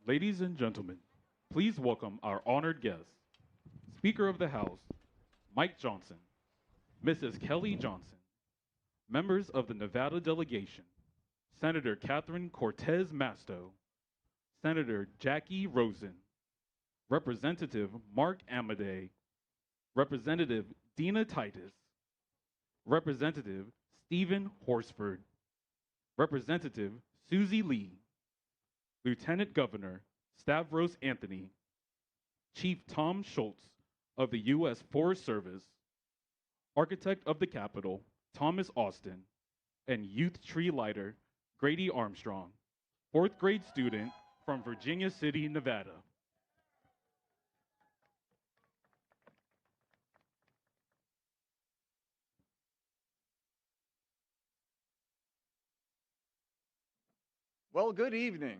Ladies and gentlemen, please welcome our honored guest, Speaker of the House, Mike Johnson, Mrs. Kelly Johnson, members of the Nevada Delegation, Senator Catherine Cortez Masto, Senator Jackie Rosen, Representative Mark Amadei, Representative Dina Titus, Representative Stephen Horsford, Representative Susie Lee, Lieutenant Governor Stavros Anthony, Chief Tom Schultz of the U.S. Forest Service, Architect of the Capitol Thomas Austin, and Youth Tree Lighter Grady Armstrong, fourth grade student from Virginia City, Nevada. Well, good evening.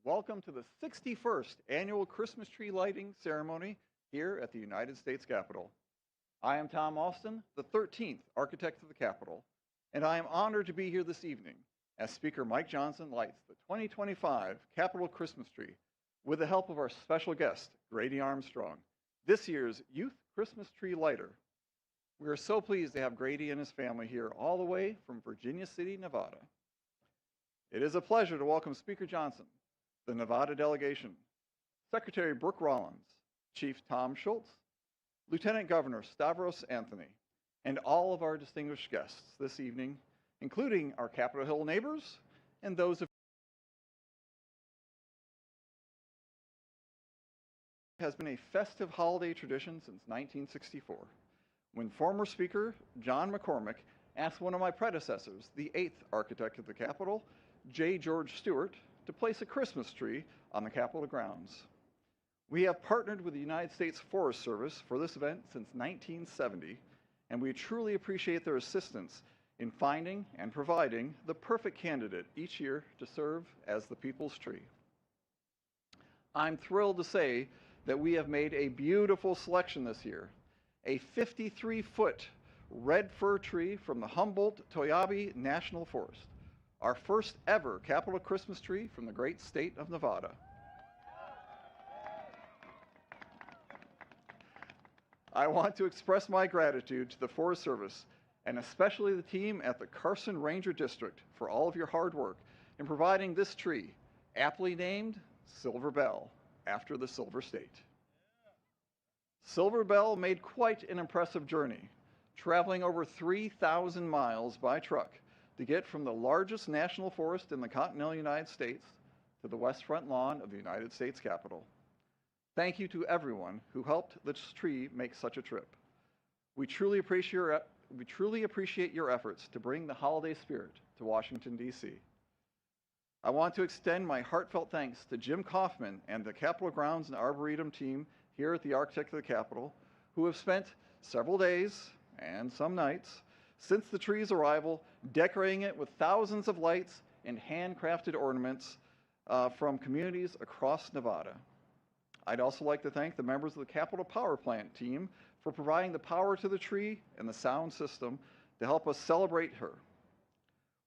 Welcome to the 61st Annual Christmas Tree Lighting Ceremony here at the United States Capitol. I am Tom Austin, the 13th Architect of the Capitol, and I am honored to be here this evening as Speaker Mike Johnson lights the 2025 Capitol Christmas Tree with the help of our special guest, Grady Armstrong, this year's Youth Christmas Tree Lighter. We are so pleased to have Grady and his family here all the way from Virginia City, Nevada. It is a pleasure to welcome Speaker Johnson, the Nevada Delegation, Secretary Brooke Rollins, Chief Tom Schultz, Lieutenant Governor Stavros Anthony, and all of our distinguished guests this evening, including our Capitol Hill neighbors and those of has been a festive holiday tradition since 1964, when former Speaker John McCormick asked one of my predecessors, the 8th Architect of the Capitol, J. George Stewart, to place a Christmas tree on the Capitol grounds. We have partnered with the United States Forest Service for this event since 1970, and we truly appreciate their assistance in finding and providing the perfect candidate each year to serve as the people's tree. I'm thrilled to say that we have made a beautiful selection this year, a 53-foot red fir tree from the Humboldt-Toyabe National Forest, our first ever Capitol Christmas tree from the great state of Nevada. I want to express my gratitude to the Forest Service and especially the team at the Carson Ranger District for all of your hard work in providing this tree, aptly named Silver Bell, after the Silver State. Silver Bell made quite an impressive journey, traveling over 3,000 miles by truck to get from the largest national forest in the continental United States to the west front lawn of the United States Capitol. Thank you to everyone who helped this tree make such a trip. We truly appreciate your efforts to bring the holiday spirit to Washington, D.C. I want to extend my heartfelt thanks to Jim Kaufman and the Capitol Grounds and Arboretum team here at the Architect of the Capitol, who have spent several days and some nights since the tree's arrival, decorating it with thousands of lights and handcrafted ornaments from communities across Nevada. I'd also like to thank the members of the Capitol Power Plant team for providing the power to the tree and the sound system to help us celebrate her.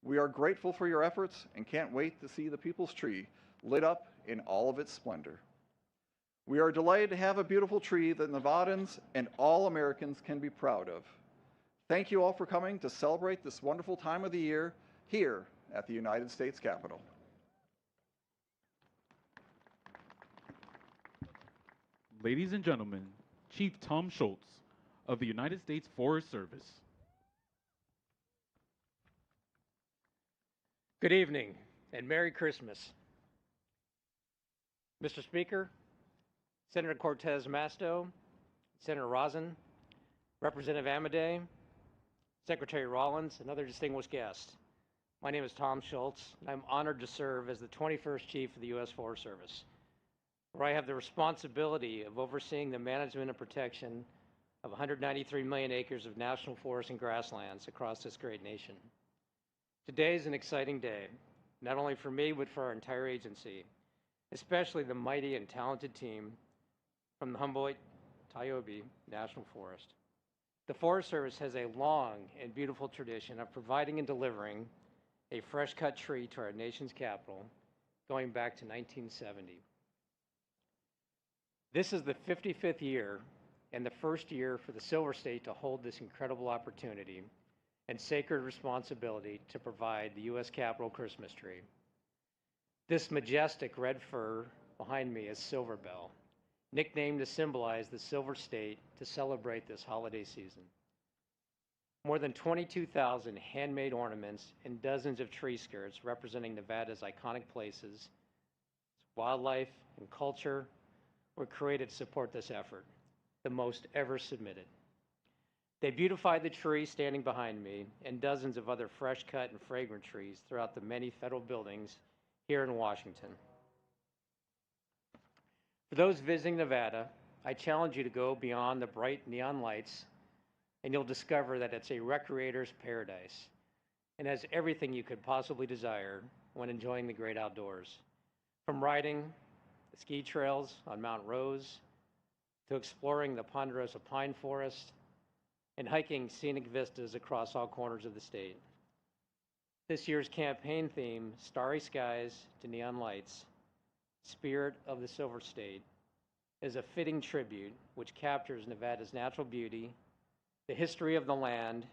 We are grateful for your efforts and can't wait to see the People's Tree lit up in all of its splendor. We are delighted to have a beautiful tree that Nevadans and all Americans can be proud of. Thank you all for coming to celebrate this wonderful time of the year here at the United States Capitol. Ladies and gentlemen, Chief Tom Schultz of the United States Forest Service. Good evening and Merry Christmas. Mr. Speaker, Senator Cortez Masto, Senator Rosen, Representative Amadei, Secretary Rollins, and other distinguished guests. My name is Tom Schultz, and I'm honored to serve as the 21st Chief of the U.S. Forest Service, where I have the responsibility of overseeing the management and protection of 193 million acres of national forests and grasslands across this great nation. Today is an exciting day, not only for me, but for our entire agency, especially the mighty and talented team from the Humboldt-Toyabe National Forest. The Forest Service has a long and beautiful tradition of providing and delivering a fresh-cut tree to our nation's capital going back to 1970. This is the 55th year and the first year for the Silver State to hold this incredible opportunity and sacred responsibility to provide the U.S. Capitol Christmas tree. This majestic red fir behind me is Silver Bell, nicknamed to symbolize the Silver State to celebrate this holiday season. More than 22,000 handmade ornaments and dozens of tree skirts representing Nevada's iconic places, wildlife, and culture were created to support this effort, the most ever submitted. They beautified the tree standing behind me and dozens of other fresh cut and fragrant trees throughout the many federal buildings here in Washington. For those visiting Nevada, I challenge you to go beyond the bright neon lights and you'll discover that it's a recreator's paradise and has everything you could possibly desire when enjoying the great outdoors. From riding the ski trails on Mount Rose to exploring the ponderosa pine forest and hiking scenic vistas across all corners of the state. This year's campaign theme, Starry Skies to Neon Lights, Spirit of the Silver State, is a fitting tribute which captures Nevada's natural beauty, the history of the land,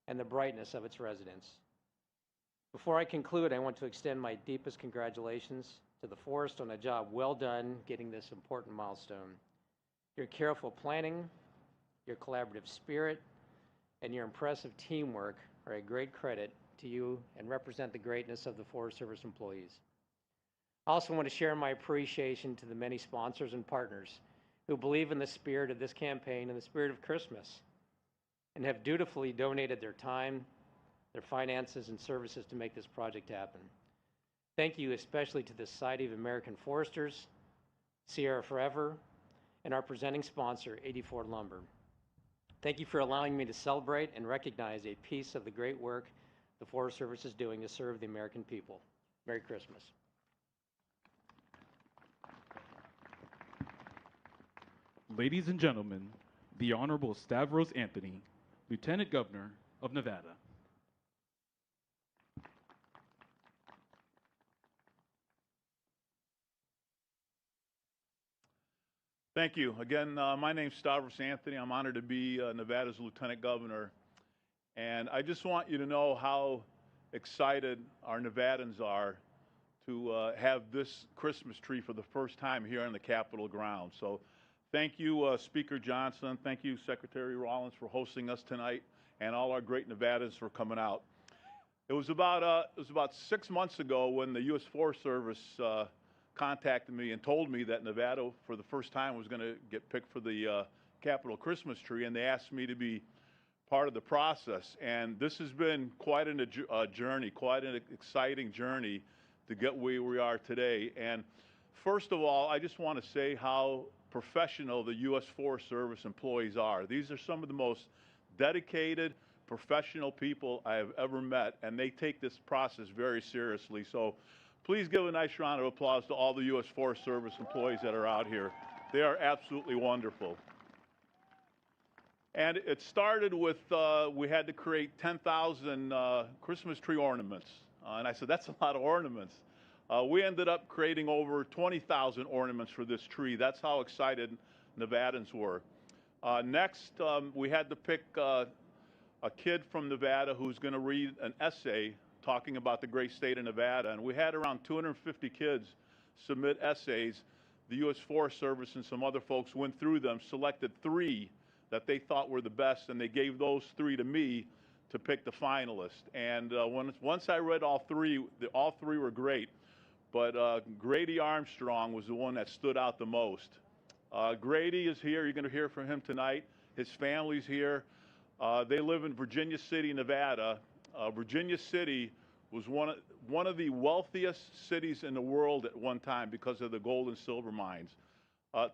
and the brightness of its residents. Before I conclude, I want to extend my deepest congratulations to the forest on a job well done getting this important milestone. Your careful planning, your collaborative spirit, and your impressive teamwork are a great credit to you and represent the greatness of the Forest Service employees. I also want to share my appreciation to the many sponsors and partners who believe in the spirit of this campaign and the spirit of Christmas and have dutifully donated their time, their finances, and services to make this project happen. Thank you especially to the Society of American Foresters, Sierra Forever, and our presenting sponsor, 84 Lumber. Thank you for allowing me to celebrate and recognize a piece of the great work the Forest Service is doing to serve the American people. Merry Christmas. Ladies and gentlemen, the Honorable Stavros Anthony, Lieutenant Governor of Nevada. Thank you. Again, my name's Stavros Anthony. I'm honored to be Nevada's Lieutenant Governor. And I just want you to know how excited our Nevadans are to have this Christmas tree for the first time here on the Capitol grounds. So thank you, Speaker Johnson. Thank you, Secretary Rollins, for hosting us tonight, and all our great Nevadans for coming out. It was about 6 months ago when the U.S. Forest Service contacted me and told me that Nevada, for the first time, was going to get picked for the Capitol Christmas tree, and they asked me to be part of the process. And this has been quite a journey, quite an exciting journey to get where we are today. And first of all, I just want to say how professional the U.S. Forest Service employees are. These are some of the most dedicated, professional people I have ever met, and they take this process very seriously. So please give a nice round of applause to all the U.S. Forest Service employees that are out here. They are absolutely wonderful. And it started with, we had to create 10,000 Christmas tree ornaments. And I said, that's a lot of ornaments. We ended up creating over 20,000 ornaments for this tree. That's how excited Nevadans were. Next, we had to pick a kid from Nevada who's going to read an essay talking about the great state of Nevada. And we had around 250 kids submit essays. The U.S. Forest Service and some other folks went through them, selected 3 that they thought were the best, and they gave those 3 to me to pick the finalists. And once I read all 3 were great. But Grady Armstrong was the one that stood out the most. Grady is here. You're going to hear from him tonight. His family's here. They live in Virginia City, Nevada. Virginia City was one of the wealthiest cities in the world at one time because of the gold and silver mines.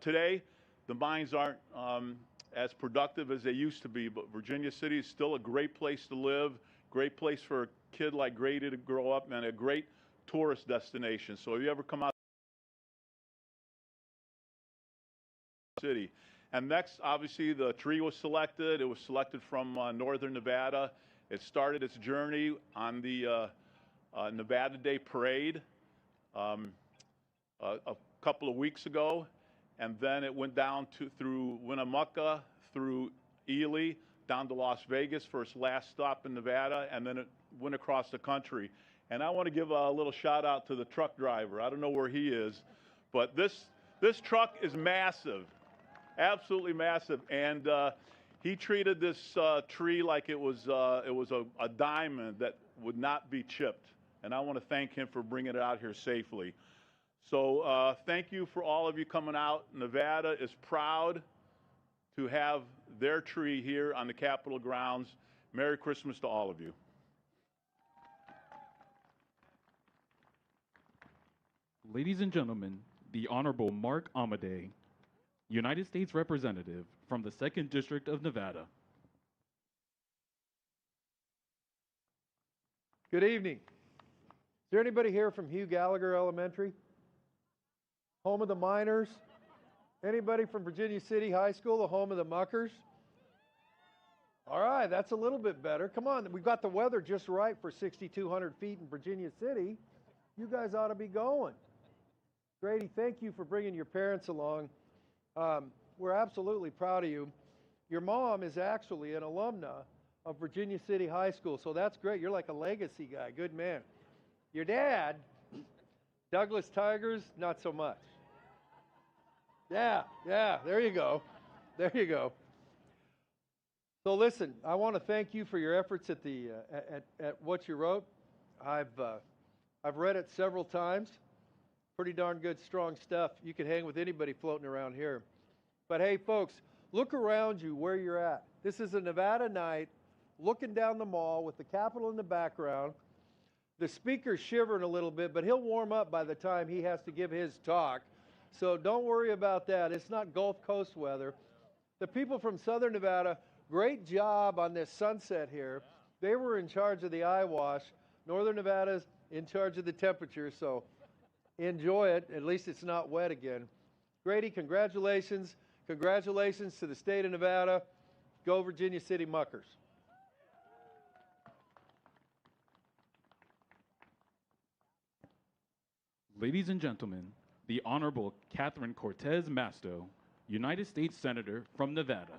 Today, the mines aren't as productive as they used to be, but Virginia City is still a great place to live, great place for a kid like Grady to grow up, and a great tourist destination. So if you ever come out to the city. And next, obviously, the tree was selected. It was selected from northern Nevada. It started its journey on the Nevada Day Parade a couple of weeks ago. and then it went down through Winnemucca, through Ely, down to Las Vegas for its last stop in Nevada, and then it went across the country. And I want to give a little shout out to the truck driver. I don't know where he is, but this truck is massive, absolutely massive. And he treated this tree like it was a diamond that would not be chipped. And I want to thank him for bringing it out here safely. So thank you for all of you coming out. Nevada is proud to have their tree here on the Capitol grounds. Merry Christmas to all of you. Ladies and gentlemen, the Honorable Mark Amadei, United States Representative from the 2nd District of Nevada. Good evening. Is there anybody here from Hugh Gallagher Elementary? Home of the Miners? Anybody from Virginia City High School, the home of the Muckers? All right, that's a little bit better. Come on, we've got the weather just right for 6,200 feet in Virginia City. You guys ought to be going. Grady, thank you for bringing your parents along. We're absolutely proud of you. Your mom is actually an alumna of Virginia City High School, so that's great. You're like a legacy guy. Good man. Your dad, Douglas Tigers, not so much. Yeah, there you go. There you go. So listen, I want to thank you for your efforts at the at what you wrote. I've read it several times. Pretty darn good, strong stuff. You can hang with anybody floating around here. But hey, folks, look around you where you're at. This is a Nevada night, looking down the mall with the Capitol in the background. The speaker's shivering a little bit, but he'll warm up by the time he has to give his talk. So don't worry about that. It's not Gulf Coast weather. The people from Southern Nevada, great job on this sunset here. They were in charge of the eye wash. Northern Nevada's in charge of the temperature, so enjoy it. At least it's not wet again. Grady, congratulations. Congratulations to the state of Nevada. Go Virginia City Muckers. Ladies and gentlemen, the Honorable Catherine Cortez Masto, United States Senator from Nevada.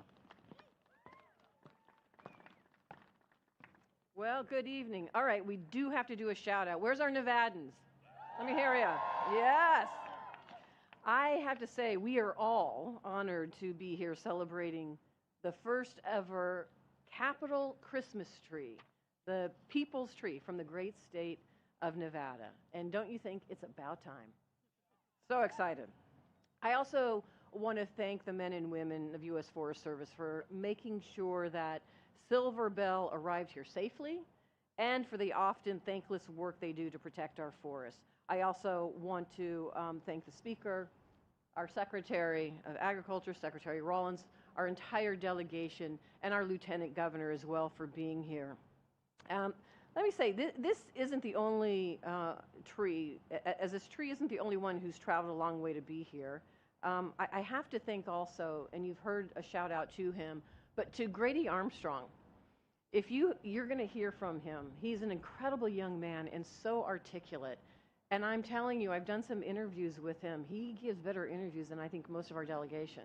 Well, good evening. All right, we do have to do a shout out. Where's our Nevadans? Let me hear you. Yes. I have to say, we are all honored to be here celebrating the first ever Capitol Christmas tree, the people's tree from the great state of Nevada. And don't you think it's about time? So excited. I also want to thank the men and women of U.S. Forest Service for making sure that Silver Bell arrived here safely and for the often thankless work they do to protect our forests. I also want to thank the Speaker, our Secretary of Agriculture, Secretary Rollins, our entire delegation, and our Lieutenant Governor as well for being here. Let me say, this isn't the only tree, as this tree isn't the only one who's traveled a long way to be here. I have to thank also, and you've heard a shout out to him, but to Grady Armstrong. If you're going to hear from him, he's an incredible young man and so articulate. And I'm telling you, I've done some interviews with him. He gives better interviews than I think most of our delegation.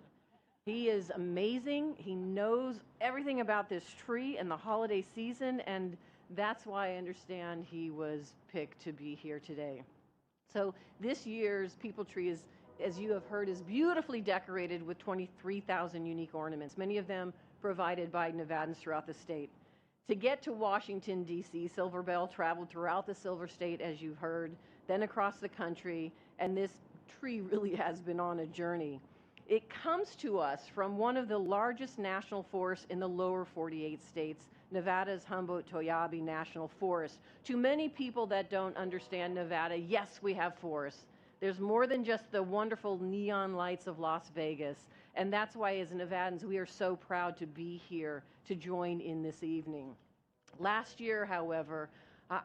He is amazing. He knows everything about this tree and the holiday season, and that's why I understand he was picked to be here today. So this year's People Tree is, as you have heard, is beautifully decorated with 23,000 unique ornaments, many of them provided by Nevadans throughout the state. To get to Washington, D.C., Silver Bell traveled throughout the Silver State, as you've heard, then across the country, and this tree really has been on a journey. It comes to us from one of the largest national forests in the lower 48 states, Nevada's Humboldt-Toyabe National Forest. To many people that don't understand Nevada, yes, we have forests. There's more than just the wonderful neon lights of Las Vegas, and that's why as Nevadans, we are so proud to be here to join in this evening. Last year, however,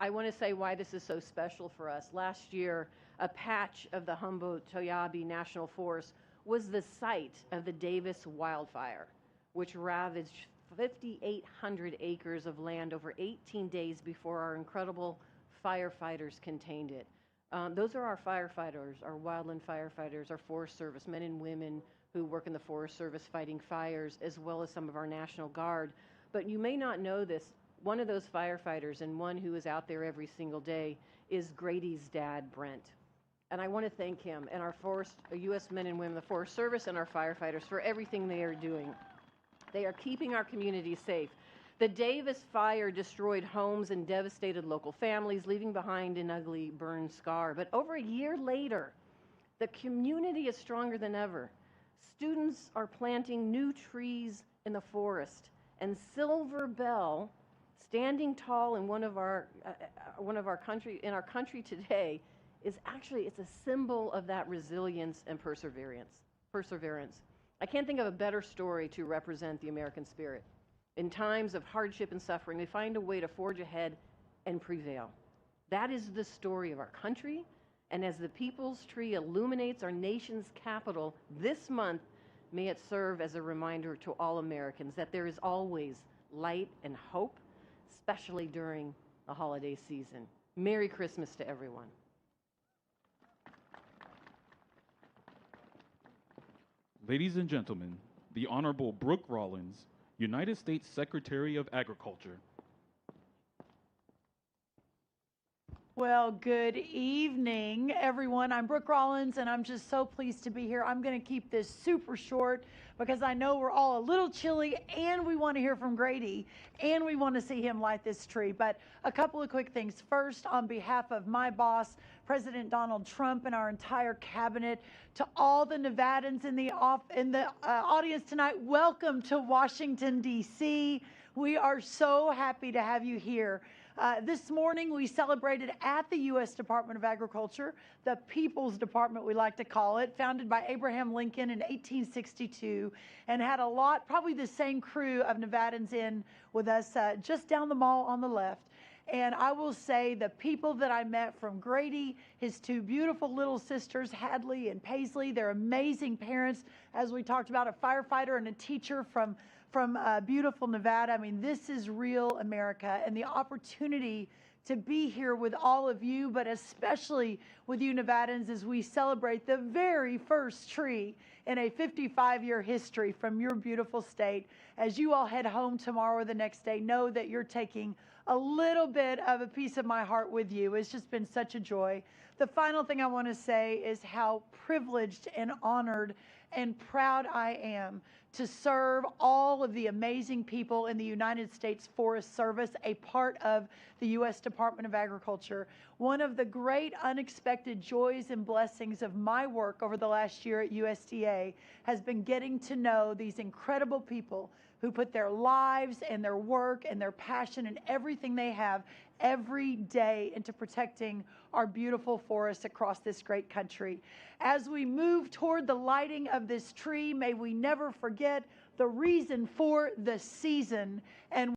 I want to say why this is so special for us. Last year, a patch of the Humboldt-Toyabe National Forest was the site of the Davis wildfire, which ravaged 5,800 acres of land over 18 days before our incredible firefighters contained it. Those are our firefighters, our wildland firefighters, our Forest Service, men and women who work in the Forest Service fighting fires, as well as some of our National Guard. But you may not know this. One of those firefighters, and one who is out there every single day, is Grady's dad, Brent. And I want to thank him and our U.S. men and women, the Forest Service, and our firefighters for everything they are doing. They are keeping our communities safe. The Davis fire destroyed homes and devastated local families, leaving behind an ugly burn scar. But over a year later, the community is stronger than ever. Students are planting new trees in the forest, and Silver Bell, standing tall in our country today, is actually, it's a symbol of that resilience and perseverance. I can't think of a better story to represent the American spirit. In times of hardship and suffering, we find a way to forge ahead and prevail. That is the story of our country, and as the People's Tree illuminates our nation's capital this month, may it serve as a reminder to all Americans that there is always light and hope, especially during the holiday season. Merry Christmas to everyone. Ladies and gentlemen, the Honorable Brooke Rollins, United States Secretary of Agriculture. Well, good evening, everyone. I'm Brooke Rollins, and I'm just so pleased to be here. I'm going to keep this super short because I know we're all a little chilly, and we want to hear from Grady, and we want to see him light this tree. But a couple of quick things. First, on behalf of my boss, President Donald Trump, and our entire cabinet, to all the Nevadans in the audience tonight, welcome to Washington, D.C. We are so happy to have you here. This morning, we celebrated at the U.S. Department of Agriculture, the People's Department, we like to call it, founded by Abraham Lincoln in 1862, and had a lot, probably the same crew of Nevadans in with us just down the mall on the left. And I will say the people that I met, from Grady, his two beautiful little sisters, Hadley and Paisley, they're amazing parents, as we talked about, a firefighter and a teacher from beautiful Nevada. I mean, this is real America, and the opportunity to be here with all of you, but especially with you Nevadans, as we celebrate the very first tree in a 55-year history from your beautiful state. As you all head home tomorrow or the next day, know that you're taking a little bit of a piece of my heart with you. It's just been such a joy. The final thing I want to say is how privileged and honored and proud I am to serve all of the amazing people in the United States Forest Service, a part of the U.S. Department of Agriculture. One of the great unexpected joys and blessings of my work over the last year at USDA has been getting to know these incredible people who put their lives and their work and their passion and everything they have every day into protecting our beautiful forests across this great country. As we move toward the lighting of this tree, may we never forget the reason for the season and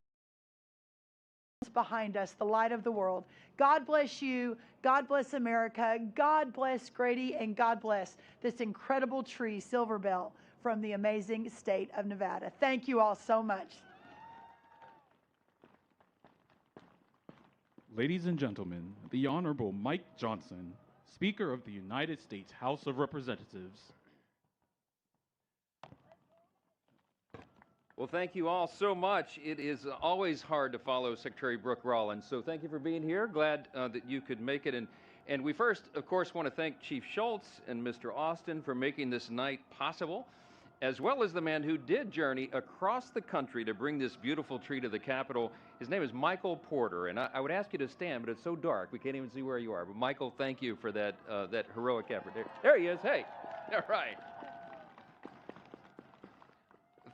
what's behind us, the light of the world. God bless you. God bless America. God bless Grady, and God bless this incredible tree, Silver Bell, from the amazing state of Nevada. Thank you all so much. Ladies and gentlemen, the Honorable Mike Johnson, Speaker of the United States House of Representatives. Well, thank you all so much. It is always hard to follow Secretary Brooke Rollins, so thank you for being here. Glad that you could make it. And we first, of course, want to thank Chief Schultz and Mr. Austin for making this night possible, as well as the man who did journey across the country to bring this beautiful tree to the Capitol. His name is Michael Porter, and I would ask you to stand, but it's so dark we can't even see where you are. But Michael, thank you for that heroic effort. There he is. Hey, all right.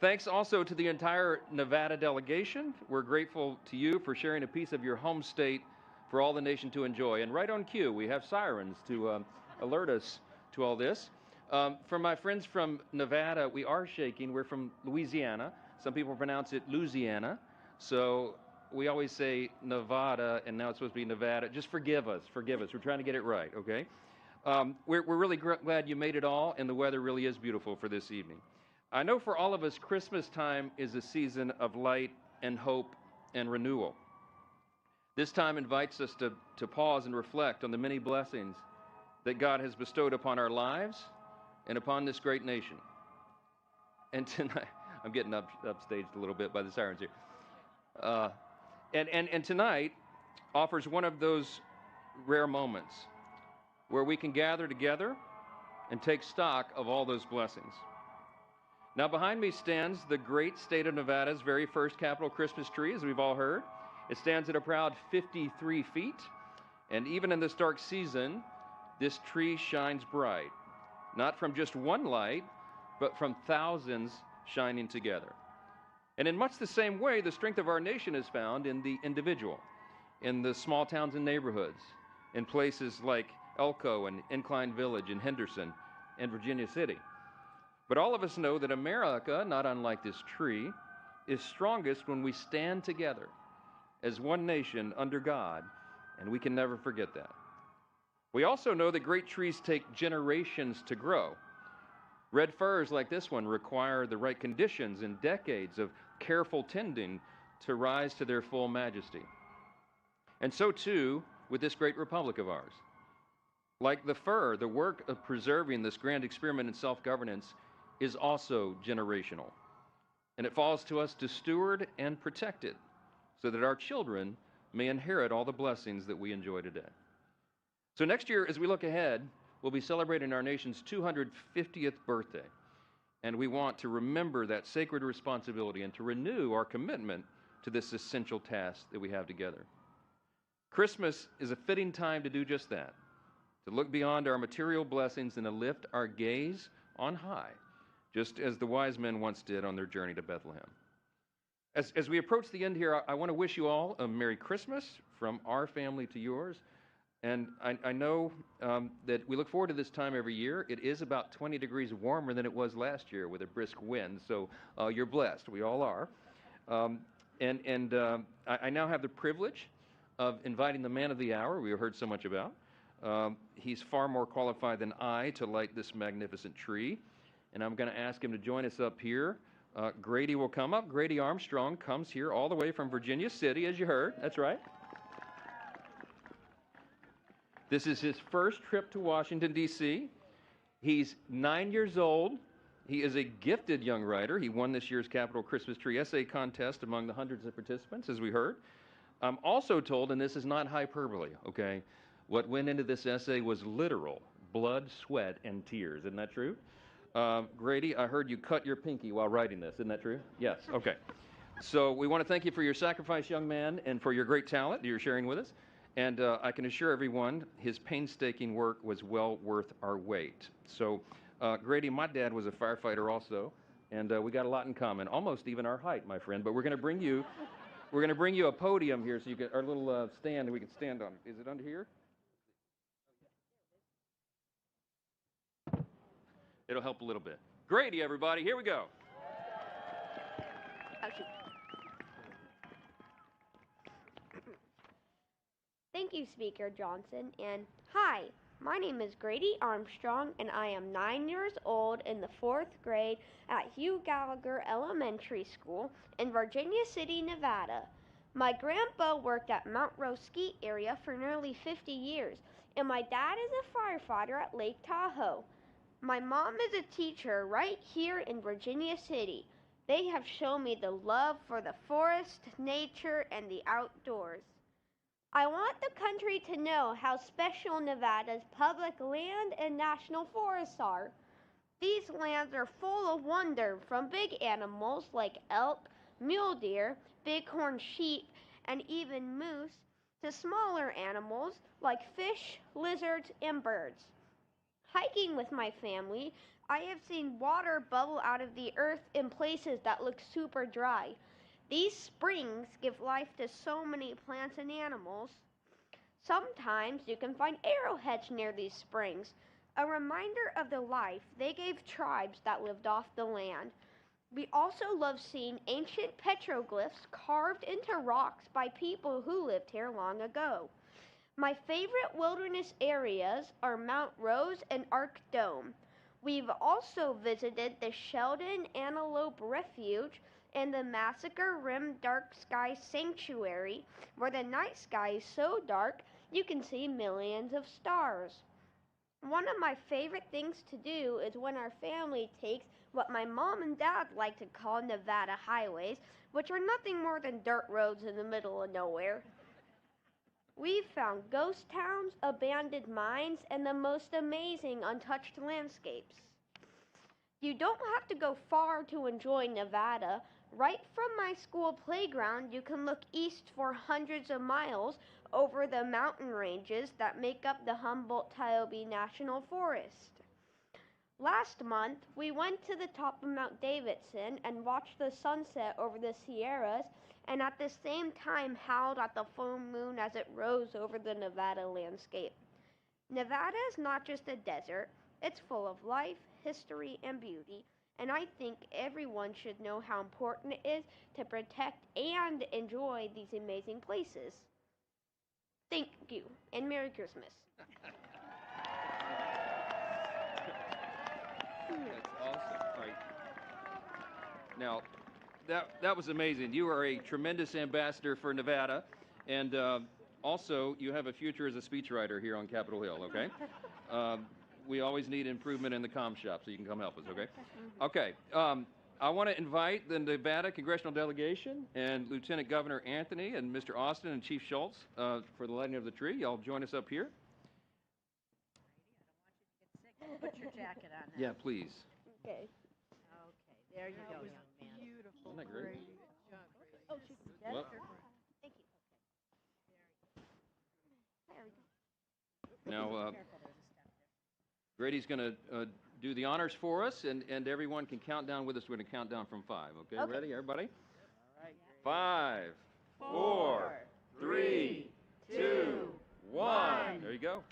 Thanks also to the entire Nevada delegation. We're grateful to you for sharing a piece of your home state for all the nation to enjoy. And right on cue, we have sirens to alert us to all this. For my friends from Nevada, we are shaking. We're from Louisiana. Some people pronounce it Louisiana. So we always say Nevada, and now it's supposed to be Nevada. Just forgive us. Forgive us. We're trying to get it right, okay? We're really glad you made it all, and the weather really is beautiful for this evening. I know for all of us, Christmas time is a season of light and hope and renewal. This time invites us to pause and reflect on the many blessings that God has bestowed upon our lives and upon this great nation. And tonight, I'm getting upstaged a little bit by the sirens here. And tonight offers one of those rare moments where we can gather together and take stock of all those blessings. Now, behind me stands the great state of Nevada's very first Capitol Christmas tree, as we've all heard. It stands at a proud 53 feet, and even in this dark season, this tree shines bright, not from just one light, but from thousands shining together. And in much the same way, the strength of our nation is found in the individual, in the small towns and neighborhoods, in places like Elko and Incline Village and Henderson and Virginia City. But all of us know that America, not unlike this tree, is strongest when we stand together as one nation under God, and we can never forget that. We also know that great trees take generations to grow. Red firs like this one require the right conditions and decades of careful tending to rise to their full majesty. And so too with this great republic of ours. Like the fir, the work of preserving this grand experiment in self-governance is also generational. And it falls to us to steward and protect it so that our children may inherit all the blessings that we enjoy today. So next year, as we look ahead, we'll be celebrating our nation's 250th birthday. And we want to remember that sacred responsibility and to renew our commitment to this essential task that we have together. Christmas is a fitting time to do just that, to look beyond our material blessings and to lift our gaze on high, just as the wise men once did on their journey to Bethlehem. As we approach the end here, I want to wish you all a Merry Christmas from our family to yours. And I know that we look forward to this time every year. It is about 20 degrees warmer than it was last year with a brisk wind, so you're blessed. We all are. I now have the privilege of inviting the man of the hour we have heard so much about. He's far more qualified than I to light this magnificent tree, and I'm going to ask him to join us up here. Grady will come up. Grady Armstrong comes here all the way from Virginia City, as you heard. That's right. This is his first trip to Washington, D.C. He's 9 years old. He is a gifted young writer. He won this year's Capitol Christmas Tree Essay Contest among the hundreds of participants, as we heard. I'm also told, and this is not hyperbole, okay, what went into this essay was literal blood, sweat, and tears. Isn't that true? Grady, I heard you cut your pinky while writing this. Isn't that true? Yes. Okay. So we want to thank you for your sacrifice, young man, and for your great talent that you're sharing with us. And I can assure everyone his painstaking work was well worth our wait. So, Grady, my dad was a firefighter also, and we got a lot in common, almost even our height, my friend. But we're going to bring you a podium here so you can, our little stand we can stand on. Is it under here? It'll help a little bit. Grady, everybody, here we go. Thank you, Speaker Johnson, and hi, my name is Grady Armstrong, and I am 9 years old in the 4th grade at Hugh Gallagher Elementary School in Virginia City, Nevada. My grandpa worked at Mount Rose Ski Area for nearly 50 years, and my dad is a firefighter at Lake Tahoe. My mom is a teacher right here in Virginia City. They have shown me the love for the forest, nature, and the outdoors. I want the country to know how special Nevada's public land and national forests are. These lands are full of wonder, from big animals like elk, mule deer, bighorn sheep, and even moose, to smaller animals like fish, lizards, and birds. Hiking with my family, I have seen water bubble out of the earth in places that look super dry. These springs give life to so many plants and animals. Sometimes you can find arrowheads near these springs, a reminder of the life they gave tribes that lived off the land. We also love seeing ancient petroglyphs carved into rocks by people who lived here long ago. My favorite wilderness areas are Mount Rose and Arc Dome. We've also visited the Sheldon Antelope Refuge in the Massacre Rim Dark Sky Sanctuary, where the night sky is so dark you can see millions of stars. One of my favorite things to do is when our family takes what my mom and dad like to call Nevada highways, which are nothing more than dirt roads in the middle of nowhere. We've found ghost towns, abandoned mines, and the most amazing untouched landscapes. You don't have to go far to enjoy Nevada. Right from my school playground, you can look east for hundreds of miles over the mountain ranges that make up the Humboldt-Tiobe National Forest. Last month, we went to the top of Mount Davidson and watched the sunset over the Sierras, and at the same time howled at the full moon as it rose over the Nevada landscape. Nevada is not just a desert, it's full of life, history, and beauty, and I think everyone should know how important it is to protect and enjoy these amazing places. Thank you, and Merry Christmas. That's awesome. All right. Now, that was amazing. You are a tremendous ambassador for Nevada, and also you have a future as a speechwriter here on Capitol Hill, okay? We always need improvement in the comm shop, so you can come help us, okay? Okay. I want to invite the Nevada Congressional Delegation and Lieutenant Governor Anthony and Mr. Austin and Chief Schultz for the lighting of the tree. Y'all join us up here. Put your jacket on now. Yeah, please. Okay. Okay, there you go, young man. Beautiful. Isn't that great? Oh, she's dead. Well, Thank you. There we go. now, Grady's going to do the honors for us, and everyone can count down with us. We're going to count down from 5. Okay, Okay. ready, everybody? All right. 5, 4, 3, 2, 1. There you go.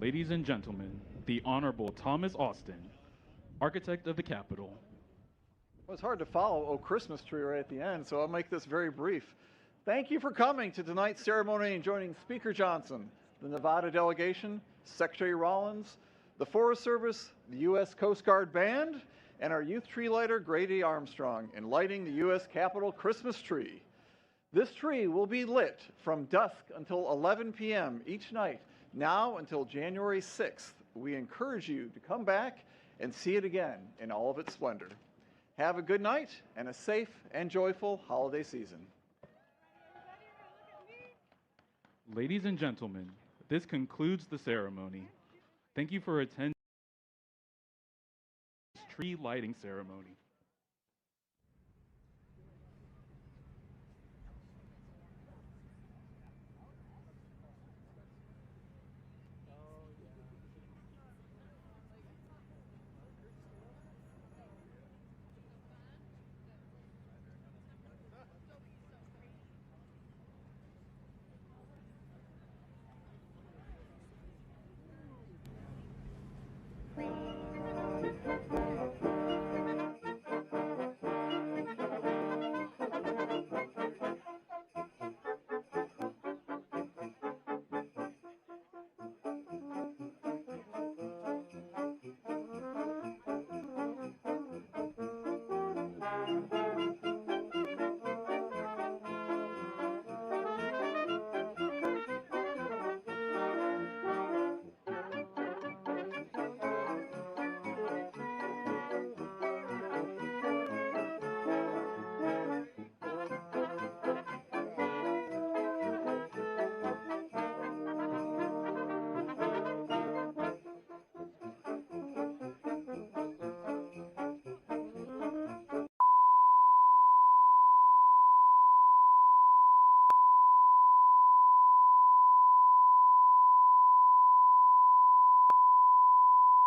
Ladies and gentlemen, the Honorable Thomas Austin, architect of the Capitol. Well, it's hard to follow "Oh Christmas Tree" right at the end, so I'll make this very brief. Thank you for coming to tonight's ceremony and joining Speaker Johnson, the Nevada delegation, Secretary Rollins, the Forest Service, the U.S. Coast Guard Band, and our youth tree lighter, Grady Armstrong, in lighting the U.S. Capitol Christmas tree. This tree will be lit from dusk until 11 p.m. each night, now until January 6th. We encourage you to come back and see it again in all of its splendor. Have a good night and a safe and joyful holiday season. Ladies and gentlemen, this concludes the ceremony. Thank you for attending this tree lighting ceremony.